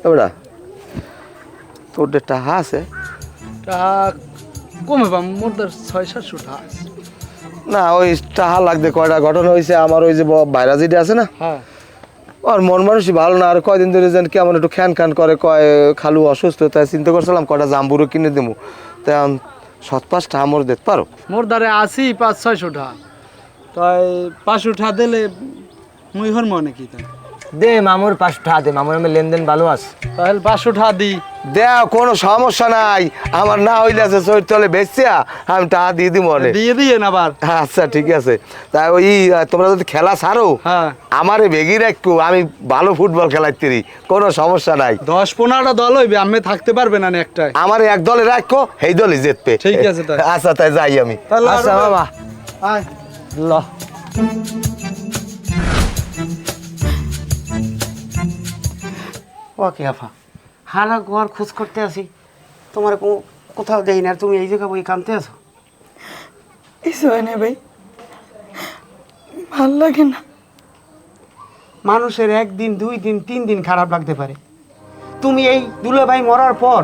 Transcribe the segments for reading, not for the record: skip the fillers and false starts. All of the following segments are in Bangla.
এবারা তোর টাকা আছে? টাকা কমে পাম মোর 600-700 টাকা আছে। না ওই টাকা লাগবে। কয়টা ঘটনা হয়েছে আমার, ওই যে ভাইরা যেটা আছে না, হ্যাঁ আর মন মানুষই ভালো না। আর কয়দিন ধরে যেন কেমন একটু খ্যান খ্যান করে, কয় খালু অসুস্থ, তাই চিন্তা করছিলাম কয়টা জাম্বুরও কিনে দেবো। তাই 7-5 টাকা মোর দিতে পারো? মোর দ্বারে আছি 500-600 টাকা, তাই 500 টাকা দিলে মুই হর মনে কি তাই দে মামুর 500 টাকা দে, মামুর আমি লেনদেন ভালো আছে। তাহলে 500 টাকা দিই। দেও, কোনো সমস্যা নাই। আমার না হইলে আছে চোর তলে বেচছিয়া আমি টাকা দিয়ে দিব মনে। দিয়ে দিয়ে না আবার। আচ্ছা ঠিক আছে। তাই ওই তোমরা যদি খেলা ছাড়ো হ্যাঁ আমারে বেগি রাখো, আমি ভালো ফুটবল খেলাইতেরি, কোনো সমস্যা নাই। 10-15টা দল হইবে, আমি থাকতে পারবে না একটাই। আমার এক দলে রাখো, এই দলে জিতবে। ঠিক আছে তাই। আচ্ছা তাই যাই আমি। তাহলে আচ্ছা আরো- মামা আয়। ল। ওকে আফা, হারা গোয়ার খোঁজ করতে আসি, তোমার কোথাও দেই না, আর তুমি এই জায়গা বই কানতে আছো। কিছু হয় না ভাই, ভাল লাগে না। মানুষের 1 দিন 2 দিন 3 দিন খারাপ লাগতে পারে। তুমি এই দুলাভাই মরার পর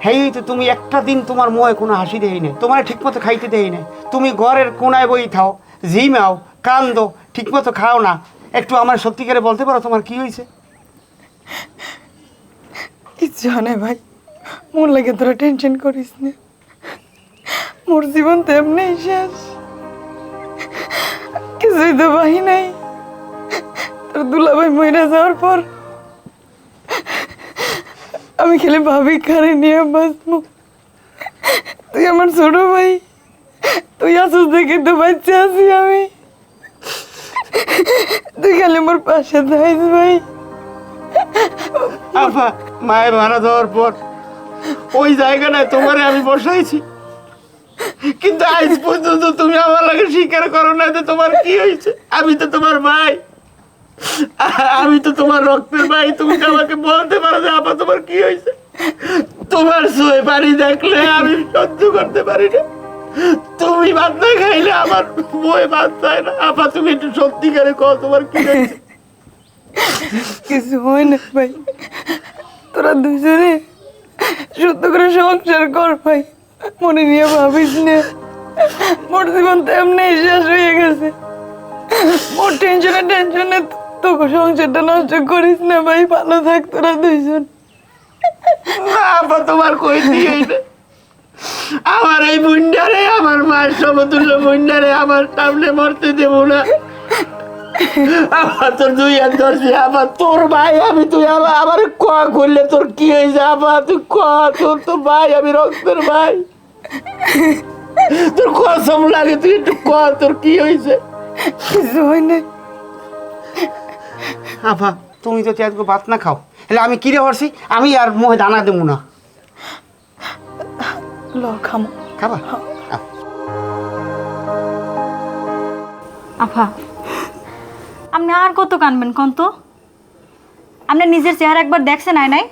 হেই তো তুমি একটা দিন তোমার মুখে কোনো হাসি দেই নাই, তোমার ঠিকমতো খাইতে দেই নাই। তুমি ঘরের কোনায় বই থাও, ঝিমাও, কান্দো, ঠিকমতো খাও না। একটু আমার সত্যি করে বলতে পারো তোমার কি হয়েছে? কিচ্ছু হয় না ভাই, মোর লাগে তোরা টেনশন করিস না। মোর জীবন তো এমনি শেষ, কিছুই তো বাহি নাই। তোর দুলাভাই মইরা যাওয়ার পর আমি খেলে ভাবি কারে নিয়ে বাঁচবো। তুই আমার ছোট ভাই, তুই আসুস দেখে তো বাচ্চা আছি আমি। তুই খালি মোর পাশে থাইস ভাই। আফা, মায়ের মারা যাওয়ার পর ওই জায়গাটায় তোমারে আমি বসাইছি, কিন্তু আজ পর্যন্ত তুমি আমার লাগে স্বীকার করো না যে তোমার কি হয়েছে। আমি তো তোমার ভাই, আমি তো তোমার রক্তের ভাই। তুমি তো আমাকে বলতে পারো যে আপা তোমার কি হয়েছে। তোমার সয়ে পানি দেখলে আমি সহ্য করতে পারি না। তুমি ভাত না খাইলে আমার বই ভাত চায় না। আপা তুমি একটু সত্যিকারে কও তোমার কি হয়েছে। কিছু হয় না ভাই, তোরা দুজনে সত্য করে সংসার কর ভাই, মনে নিয়ে ভাবিস না। মোর জীবন তো এমনি শেষ হয়ে গেছে। মোর টেনশনে তোকে সংসারটা নষ্ট করিস না ভাই, ভালো থাক তোরা দুইজন। না আপা, তোমার কই দিয়ে আমার এই বুন্ডারে, আমার মায়ের সমতুল্য বুন্ডারে আমার সামনে মরতে দেবো না। আমার তোর 2 হাত ধরছি। আবার তোর ভাই আমি, তুই আমার ক করলে তোর কি হয়েছে? আবার তুই ক, তোর তো ভাই, আমি রক্তের ভাই। তোর কসম লাগে, তুই একটু ক তোর কি হয়েছে। কিছু হয় না। আফা তুমি তো আজকে ভাত না খাও, তাহলে আমি কিরে হরছি, আমি আর মুখে দানা দেবো না। ল খামো। খাবা? আফা, আপনি আর কত কানবেন কন তো? আপনি নিজের চেহারা একবার দেখছেন আয়নায়?